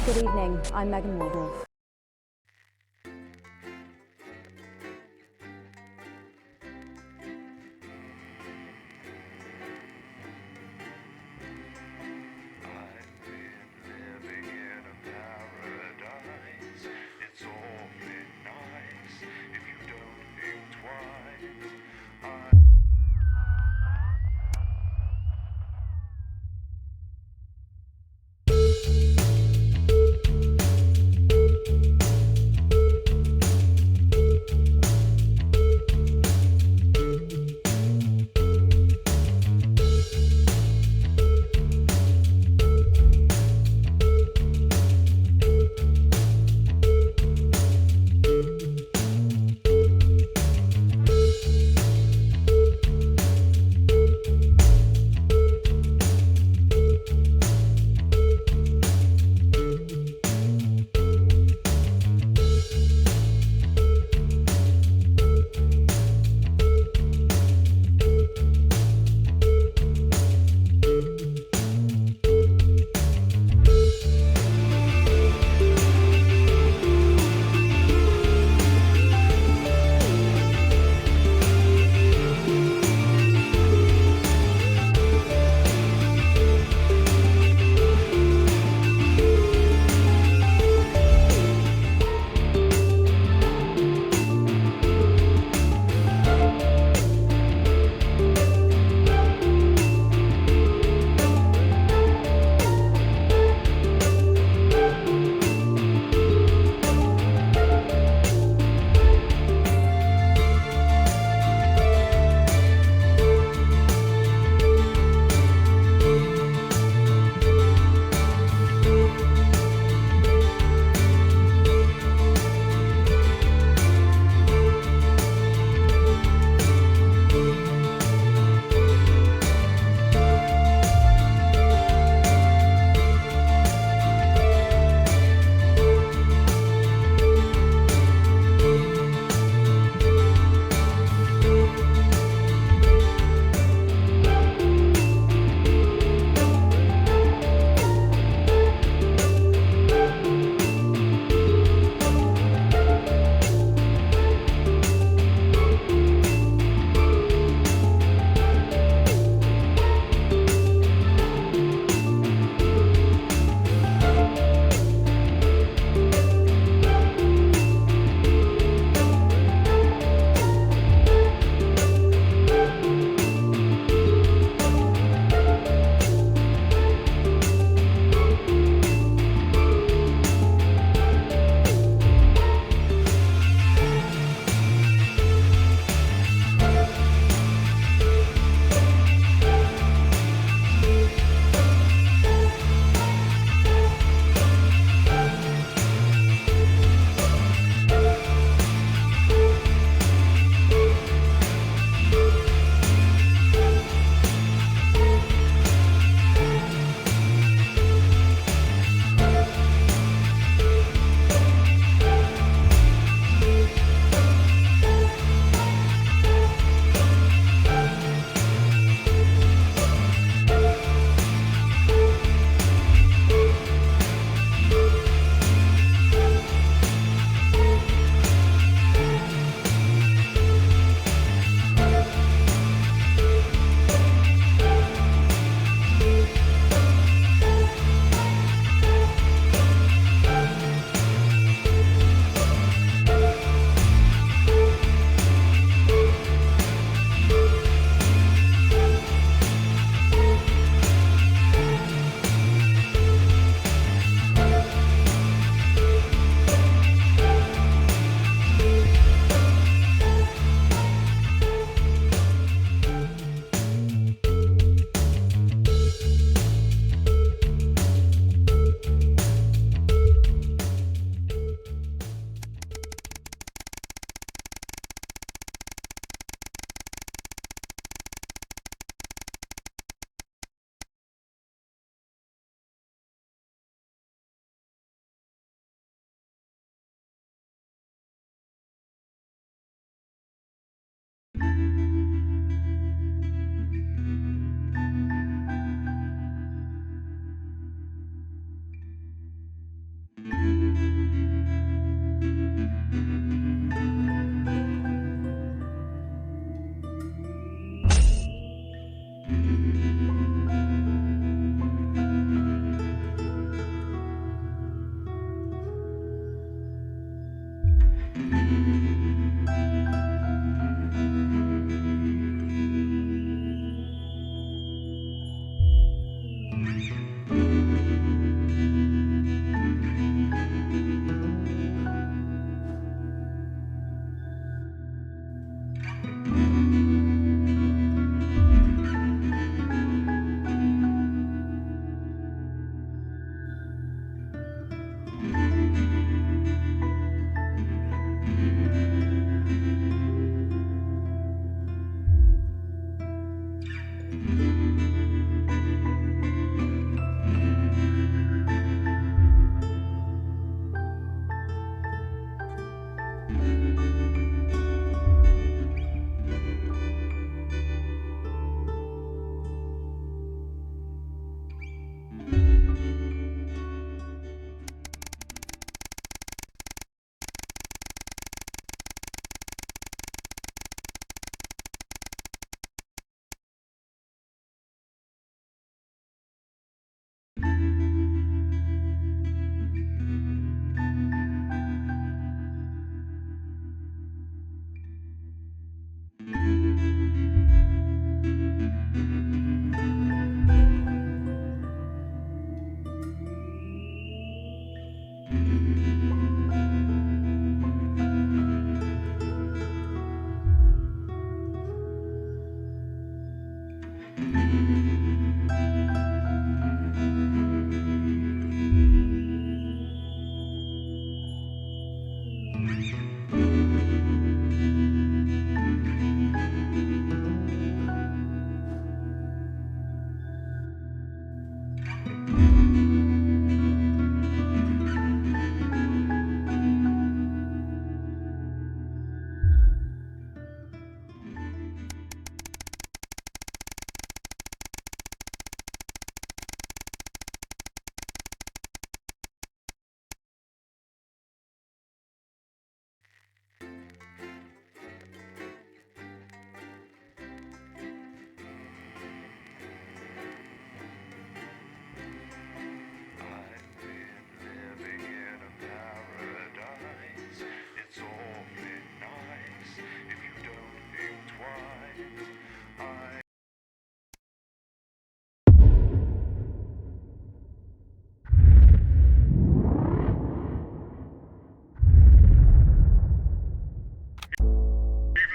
Good evening, I'm Megan Waldorf.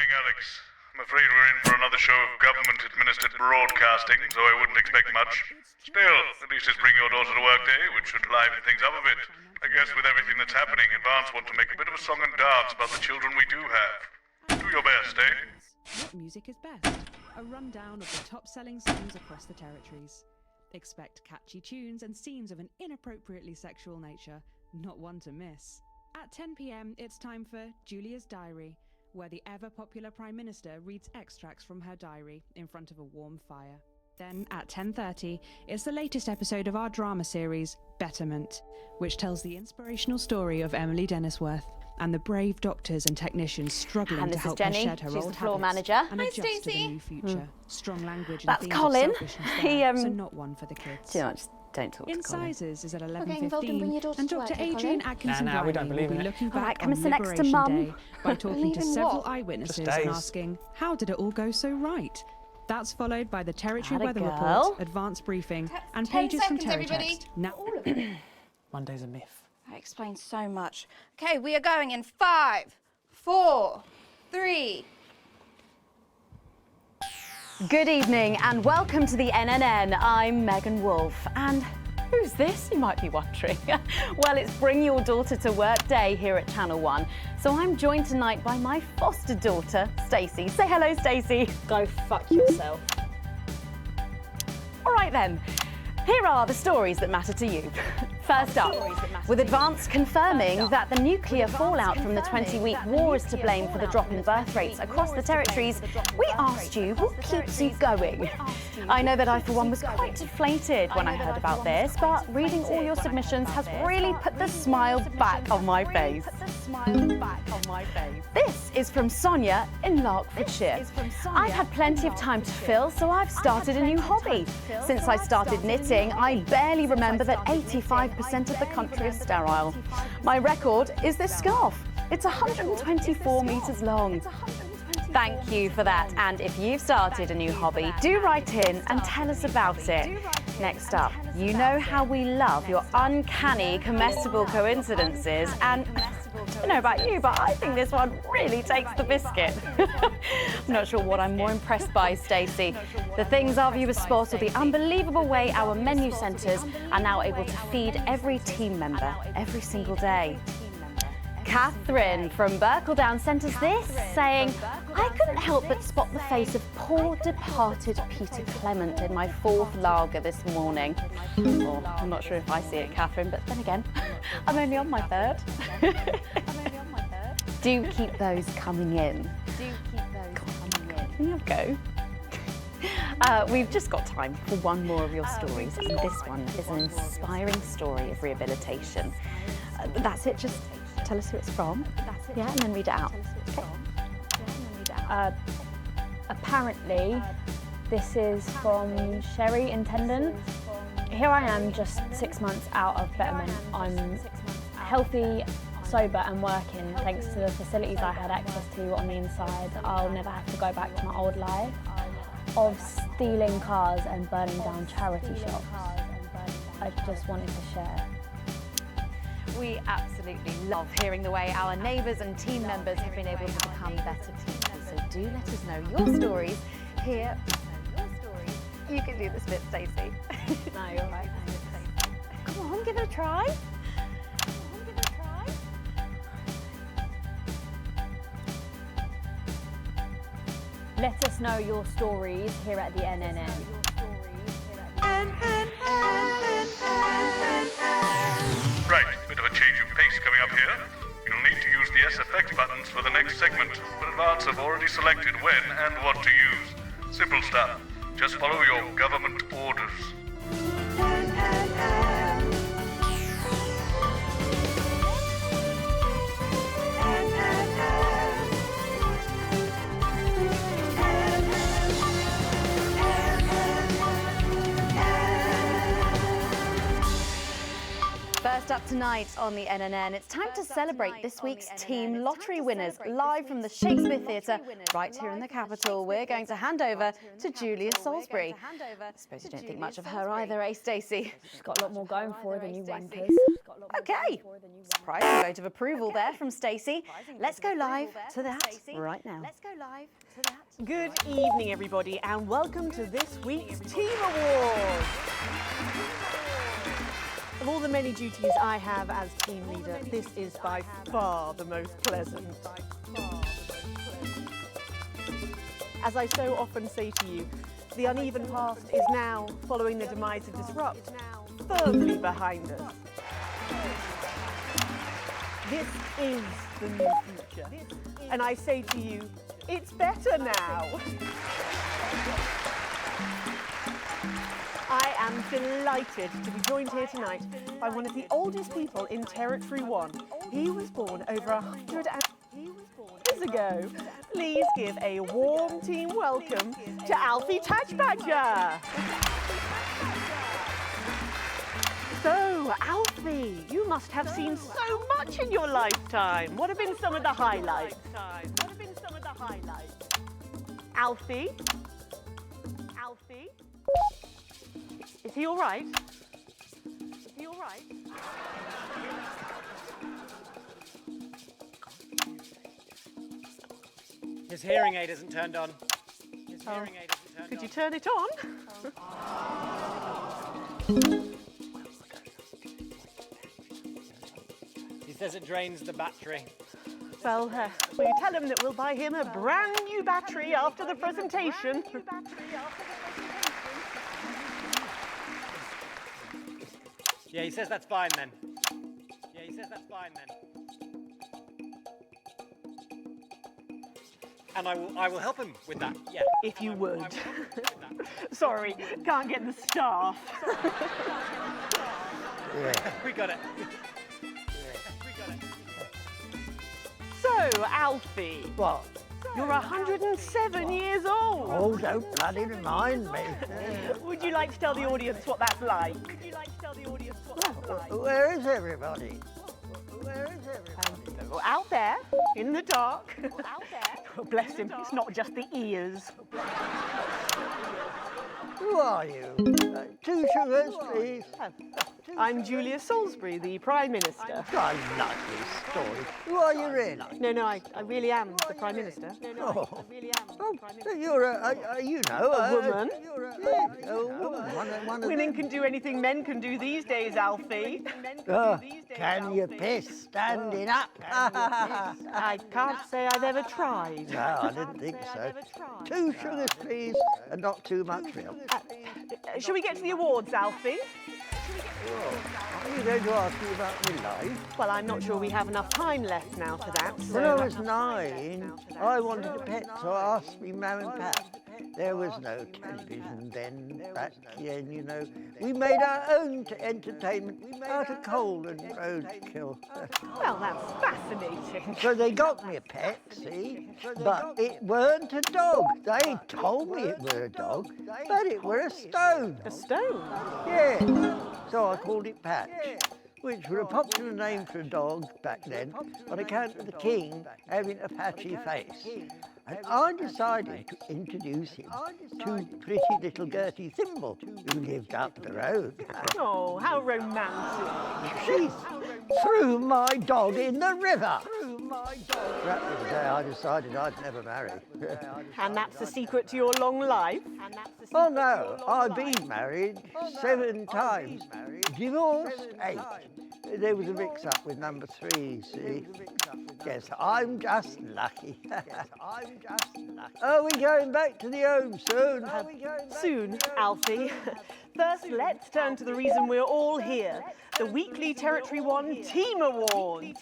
I'm afraid we're in for another show of government-administered broadcasting, so I wouldn't expect much. Still, at least it's Bring Your Daughter to Work Day, which should liven things up a bit. I guess with everything that's happening, Advance want to make a bit of a song and dance about the children we do have. Do your best, eh? What music is best? A rundown of the top-selling songs across the territories. Expect catchy tunes and scenes of an inappropriately sexual nature, not one to miss. At 10 p.m, it's time for Julia's Diary, where the ever-popular Prime Minister reads extracts from her diary in front of a warm fire. Then, at 10:30, it's the latest episode of our drama series, Betterment, which tells the inspirational story of Emily Dennisworth and the brave doctors and technicians struggling And to this help is her Jenny. shed her She's old the floor habits manager. and Hi, adjust to the Stacey. new future. Strong language and That's themes Colin. of selfishness He, there, so not one for the kids. Do you know, just don't talk to Colin. Incisors is at getting involved in Bring Your 11:15, Daughter and to Dr. Work, eh, Adrian Colin? Atkinson Nah, we don't will believe be in it. looking All right, back come on and sit next to Liberation Mum. Day by talking to Believe in several what? eyewitnesses Just and days. asking, how did it all go so right? That's followed by the Territory Atta Weather girl. Report, advanced briefing, and 10 pages from seconds, everybody. Terratext. Now, All of it. Monday's a myth. That explains so much. Okay, we are going in 5, 4, 3. Good evening and welcome to the NNN. I'm Megan Wolfe. And who's this, you might be wondering? Well, it's Bring Your Daughter to Work Day here at Channel 1. So I'm joined tonight by my foster daughter, Stacey. Say hello, Stacey. Go fuck yourself. All right then. Here are the stories that matter to you. First up, with Advance confirming that the nuclear fallout from the 20-week war is to blame for the drop in birth rates across the territories, we asked you what keeps you going. I know that I, for one, was quite deflated when I heard about this, but reading all your submissions has really put the smile back on my face. This is from Sonia in Larkfordshire. I've had plenty of time to fill, so I've started a new hobby. Since I started knitting, I barely remember that 85% of the country is sterile. My record is this scarf. It's 124 metres long. Thank you for that. And if you've started a new hobby, do write in and tell us about it. Next up, you know how we love your uncanny comestible coincidences, and I don't know about you, but I think this one really takes the biscuit. I'm not sure what I'm more impressed by, Stacey. The things our viewers spot, or the unbelievable way our menu centres are now able to feed every team member every single day. Catherine from Berkeldown sent us this, saying, I couldn't help but spot the face of poor departed Peter Clement in my 4th lager this morning. Well, I'm not sure if I see it, Catherine, but then again, I'm only on my 3rd. Do keep those coming in. Here you go. We've just got time for one more of your stories, and this one is an inspiring story of rehabilitation. That's it, just tell us who it's from, yeah, and then read it out. Okay. Apparently, this is from Sherry in Tendon. Here I am, just 6 months out of betterment. I'm healthy, sober and working thanks to the facilities I had access to on the inside. I'll never have to go back to my old life of stealing cars and burning down charity shops. I just wanted to share. We absolutely love hearing the way our neighbours and team members have been able to become better people. So do let us know your stories here. You can do this bit, Stacey. No, you're right. Come on, give it a try. Let us know your stories here at the NNN. Right, bit of a change of pace coming up here. You'll need to use the S effect buttons for the next segment, but Advance have already selected when and what to use. Simple stuff. Just follow your government orders. First up tonight on the NNN, it's time to celebrate this week's team lottery winners live from the Shakespeare Theatre right here in the capital. We're going to hand over to Julia Salisbury. I suppose you don't think much of her either, eh, Stacey? She's got a lot more going for her than you wankers. Okay, surprising vote of approval there from Stacey. Let's go live to that right now. Good evening, everybody, and welcome to this week's Team Awards. Of all the many duties I have as team leader, this is by far the most pleasant. As I so often say to you, the uneven past is now, following the demise of Disrupt, firmly behind us. This is the new future. And I say to you, it's better now. I am delighted to be joined here tonight by one of the oldest people in Territory 1. He was born over 100 years ago. Please give a warm team welcome to Alfie Touchbadger. So, Alfie, you must have seen so much in your lifetime. What have been some of the highlights? Alfie? Alfie? Is he all right? Is he all right? His hearing aid isn't turned on. His hearing aid isn't turned on. Could you turn it on? He says it drains the battery. Well, will you tell him that we'll buy him a brand new battery after the presentation? Yeah, he says that's fine then. And I will help him with that, yeah. If you would. Sorry, can't get the staff. We got it. So, Alfie. What? You're 107 years old. Oh, don't bloody remind me. Would you like to tell the audience what that's like? Where is everybody? Out there, in the dark. Oh, bless him, it's not just the ears. Who are you? 2 sugars, please. I'm Julia Salisbury, the Prime Minister. I like this story. Who are you really? No, I really am the Prime Minister. Oh, so you're a woman. Yes, a woman. One of Women them. can do anything men can do these days, Alfie. Can you piss standing up? I can't say I've ever tried. No, I didn't think so. 2 sugars, please, and not too much milk. Shall we get to the awards, Alfie? Are you going to ask me about my life? Well, I'm not sure we have enough time left now for that. So When I was 9, I wanted a pet, so I asked me mum and pap. There was no television then, back then, you know. We made our own entertainment out of coal and roadkill. Well, that's fascinating. So they got me a pet, see? But it weren't a dog. They told me it were a dog, but it were a stone. A stone? Yeah. So I called it Patch, which was a popular name for a dog back then on account of the king having a patchy face. And I decided to introduce him to pretty little Gertie Thimble, who lived up the road. Oh, how romantic. She threw my dog in the river. That was the day I decided I'd never marry. And that's the secret to your long life? Oh no, I've been married 7 times, divorced 8. There was a mix-up with number 3, see? Yes, I'm just lucky. Are we going back to the home soon? Soon, Alfie. First, let's turn to the reason we're all here, the weekly Territory 1 Team Awards.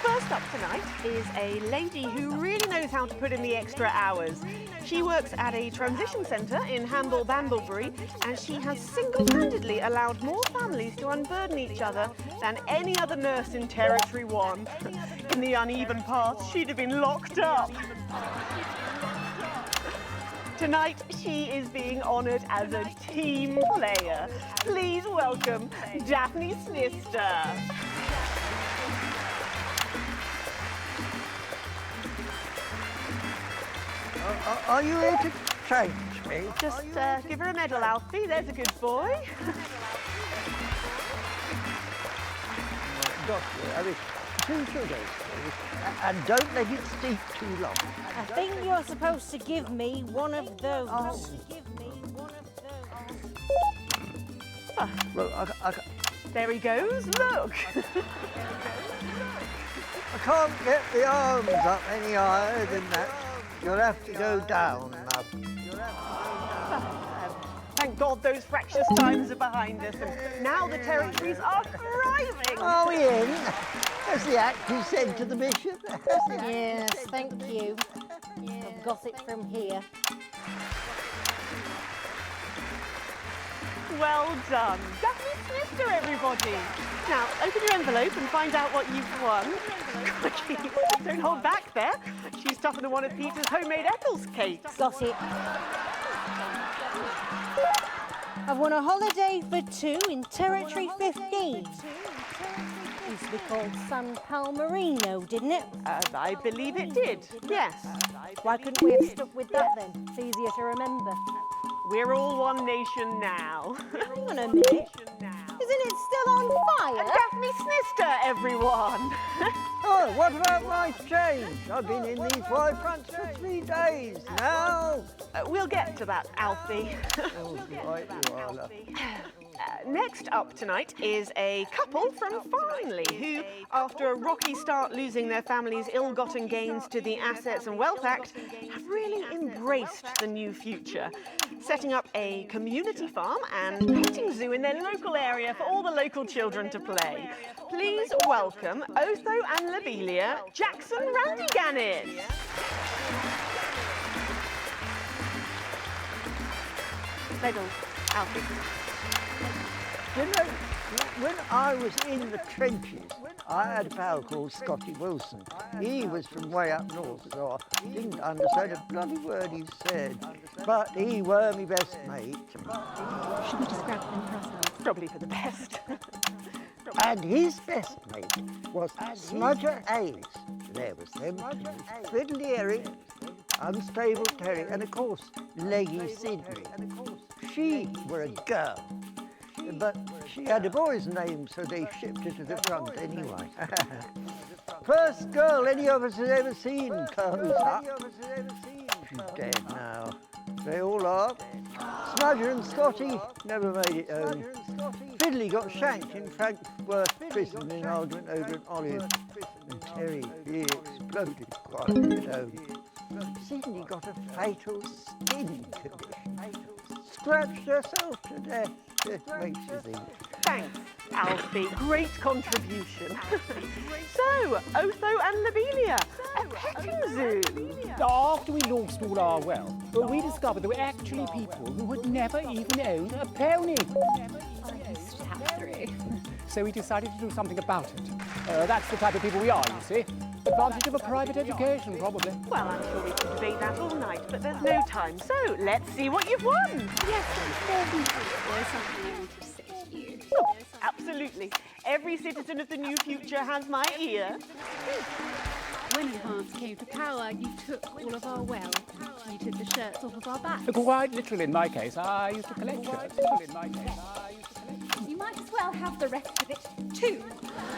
First up tonight is a lady who really knows how to put in the extra hours. She works at a transition centre in Hamble-Bamblebury, and she has single-handedly allowed more families to unburden each other than any other nurse in Territory 1. In the uneven past, she'd have been locked up. Tonight, she is being honoured as a team player. Please welcome Daphne Snister. Are you here to change me? Just give her a medal, Alfie. There's a good boy. Doctor, I mean, 2 sugars, please. And don't let it steep too long. I think you're supposed to give me one of those. Well, There he goes. Look. I can't get the arms up any higher than that. You'll have to go down, love. Thank God those fractious times are behind us, and now the territories are thriving. Are we in? As the actor said to the bishop. Yes, thank you. I've got it from here. Well done. Daphne Snister, everybody. Now, open your envelope and find out what you've won. Don't hold back there. She's tougher than one of Peter's homemade Eccles cakes. Got it. I've won a holiday for 2 in Territory 15. Used to be called San Palmerino, didn't it? I believe it did, yes. Why couldn't we have stuck with that then? It's easier to remember. We're all one nation now. Hang on a minute. Isn't it still on fire? Daphne Snister, everyone. Oh, what about my change? I've been in these wide fronts for 3 days now. We'll get to that, Alfie. Oh, right you are, love. Next up tonight is a couple from Farnley who, after a rocky start losing their family's ill-gotten gains to the Assets and Wealth Act, have really embraced the new future, setting up a community farm and petting zoo in their local area for all the local children to play. Please welcome Otho and Lobelia Jackson Randy-Gannis. Medals, Alfie. You know, when I was in the trenches, I had a pal called Scotty Wilson. He was from way up north, so I didn't understand a bloody word he said. But he were my best mate. Should we just grab them for ourselves? Probably for the best. And his best mate was Smudger Hayes. There was them two, Fiddly Eric unstable terrier, and of course, leggy Sydney. She were a girl, but she had a boy's name, so they shipped her to the front anyway. First girl any of us has ever seen, close up. She's dead now. They all are. Smudger and Scotty never made it home. Fiddly got shanked in Frankfurt prison in an argument over an olive. And Terry, he exploded quite a bit home. Sydney got a fatal skin condition. Scratched herself to death. It makes you think. Thanks, Alfie. Great contribution. So, Otho and Lobelia, a petting zoo. After we lost all our wealth, we discovered there were actually people who had never even owned a pony. So we decided to do something about it. That's the type of people we are, you see. Advantage of a private education, probably. Well, I'm sure we could debate that all night, but there's no time. So, let's see what you've won. Yes, there's something I want to say to you. Oh, absolutely. Every citizen of the new future has my ear. When Advance came to power, you took all of our wealth. You took the shirts off of our backs. Quite literally, in my case, I used to collect shirts. You might as well have the rest of it, too.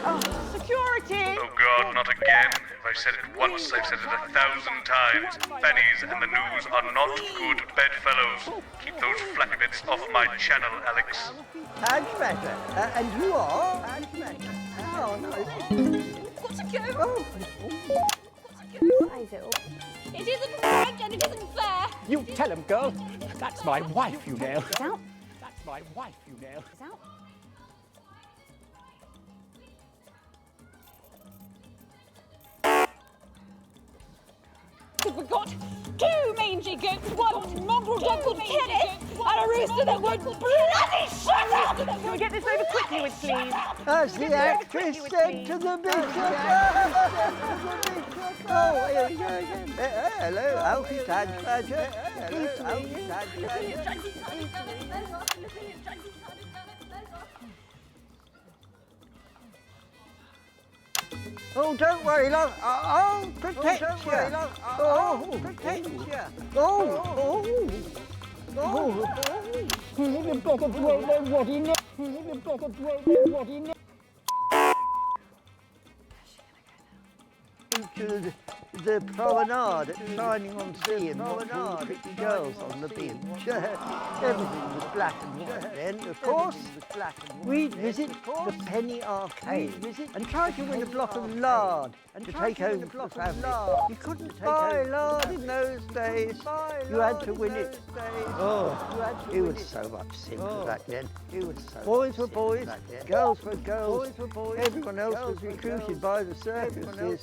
Oh, security! Oh God, not again. If I've said it once, I've said it 1,000 times. Fannies and the news are not good bedfellows. Keep those flappy bits off my channel, Alex. Badge better. And you are? Badge better. Oh, no. Got to go. Oh. It isn't right and it isn't fair. You tell him, girl. That's my wife, you know. It's out. That's my wife, you know. It's out. We've got 2 mangy goats, 1 mongrel dog called Kenneth, and a rooster that won't bloody shut up! Can we get this over quickly, with please? As the actress said to the bishop. Oh, here we go again. Hello, Alfie Badge Badger. Hello, Alfie Badge Badger. Oh, don't worry, love. I'll protect you. Oh, protect you. Oh. You've got to throw them what he knows. You've got to throw them what he knows. To the promenade at Shining on Sea and watching pretty girls on the beach. Everything was black and white then. Of course, we'd visit the Penny Arcade and try to win a block of lard to take home to the family. You couldn't buy lard in those days. You had to win it. Oh, it was so much simpler back then. Boys were boys, girls were girls. Everyone else was recruited by the circuses.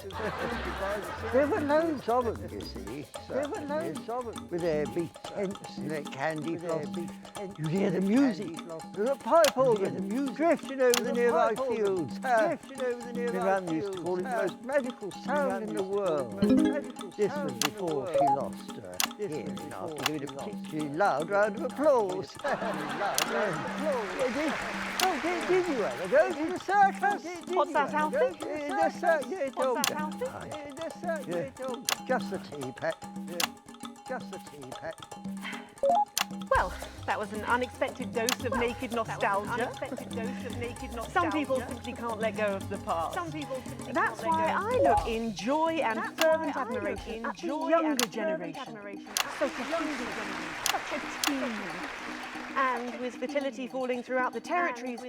There were loads of them, you see. There were loads of them. With their big tents and their candy floss. You'd hear the music, the pipe organ, drifting over the nearby fields. Everyone used to call it the most magical sound in the world. This was before she lost her hearing after doing a particularly loud round of applause. Did you ever go to the circus? What's that, Alfie? The circus. What's that, Alfie? Just the tea, Pet. Just the tea, Pet. Well, that was an unexpected dose of naked nostalgia. Some people simply can't let go of the past. That's why I look in joy and fervent admiration at the younger generation. Such a team. And with fertility falling throughout the territories,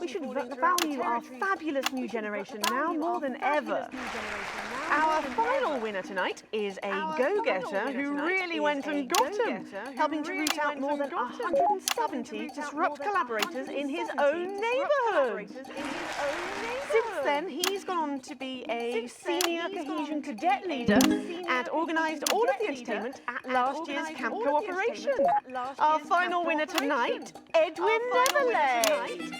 we should value our fabulous new generation now more than ever. Our final winner tonight is a go-getter who really went and got him, helping to root out more than 170 disrupt collaborators in his own neighbourhood. Since then, he's gone on to be a senior cohesion cadet leader and organised all of the entertainment at last year's Camp Cooperation. Our final winner tonight, Edwin Neverley.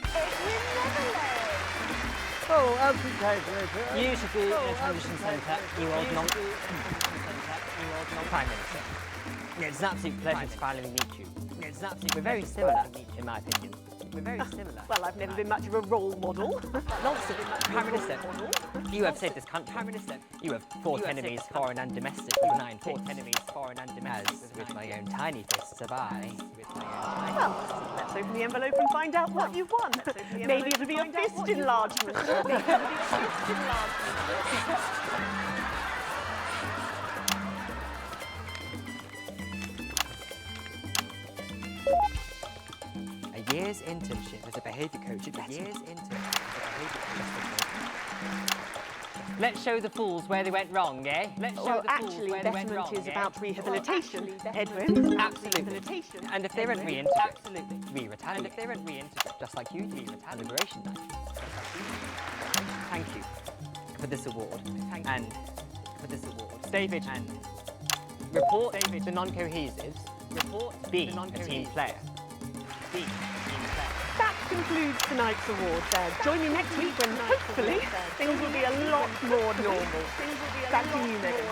Oh, Alfie You should be in a transition centre, you old Prime Minister. It's an absolute pleasure to finally meet you. We're very similar, in my opinion. We're very similar. Well, I've never been much of a role model. Nonsense. Prime Minister, you have saved this country. Prime Minister, you have fought enemies, foreign and domestic, with nine fought enemies, foreign and domestic. As with my own tiny fists have I. Well, let's open the envelope and find out what you've won. Maybe it'll be a fist enlargement. A year's internship as a behaviour coach at year's internship as a behaviour coach. Let's show the fools where they went wrong, eh? Let's show the fools where they went wrong. Betterment is about rehabilitation, Edwin. Absolutely. And if they weren't reintegrate, absolutely. We retaliate. And if they weren't reintegrate, just like you do, retaliate. Liberation Night. Thank you for this award. And for this award. David and report David the non-cohesives. Report be a team player. Be a team player. That concludes tonight's awards. Join me next week when hopefully things will be a lot more normal. Back to you, Megan.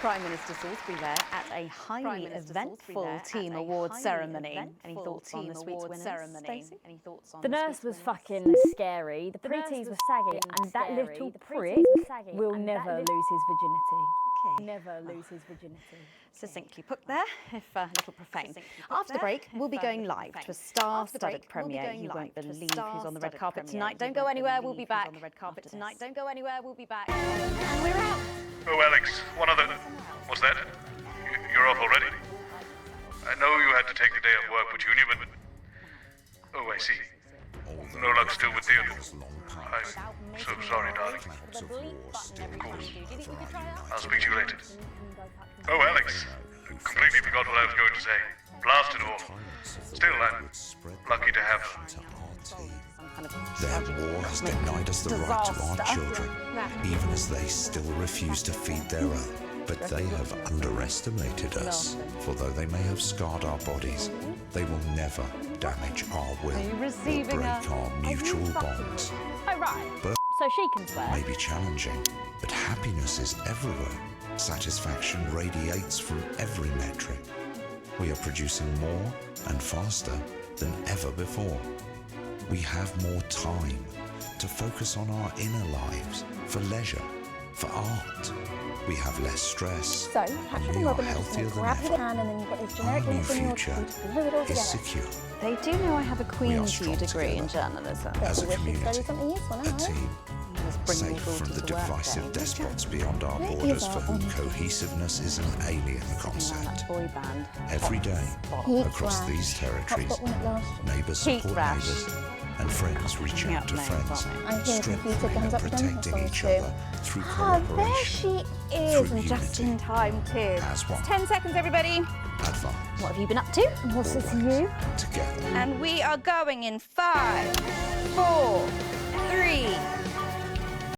Prime Minister Salisbury there at a highly eventful team awards ceremony. Any thoughts on this week's winners? Any thoughts on The nurse was fucking scary, the pretties were saggy, and that little prick will never lose his virginity. Never lose his virginity. Succinctly put there, if a little profane. After the break, we'll be going live to a star-studded premiere. You won't believe who's on the red carpet tonight. Don't go anywhere, we'll be back. Don't go anywhere, we'll be back. And we're out. Oh, Alex, one other... What's that? You're off already? I know you had to take the day off work with Junior, but... Oh, I see. No luck still with Theodore. I'm so sorry, darling. Of course. I'll speak to you later. Oh, Alex. Completely forgot what I was going to say. Blasted all. Still, I'm lucky to have... Their war has denied us the right to our children, even as they still refuse to feed their own. But they have underestimated us, for though they may have scarred our bodies, they will never damage our will or break our mutual bonds. Birth So she can swear. may be challenging, but happiness is everywhere. Satisfaction radiates from every metric. We are producing more and faster than ever before. We have more time to focus on our inner lives, for leisure, for art. We have less stress, So, and we are healthier than ever. and then you've got this Our generic new link in your future teeth, glue it all is together. secure. They do know I have a Queen's strong degree in together. journalism. As a Wish you'd community, study something useful now, a team, bringing safe people from to the the work divisive day. despots beyond our borders for whom cohesiveness is an alien concept. Boy band. Every day, Heat across rash. these territories, Hotspot when it lasts. neighbours Heat support rash. neighbours, and friends reach out to friends, I hear strengthening computer and guns up protecting again. each other through Ah, there cooperation, she is, through and just unity, in time too. as one. 10 seconds, everybody. advance, What have you been up to? What's this, you? together. And we are going in 5, 4, 3,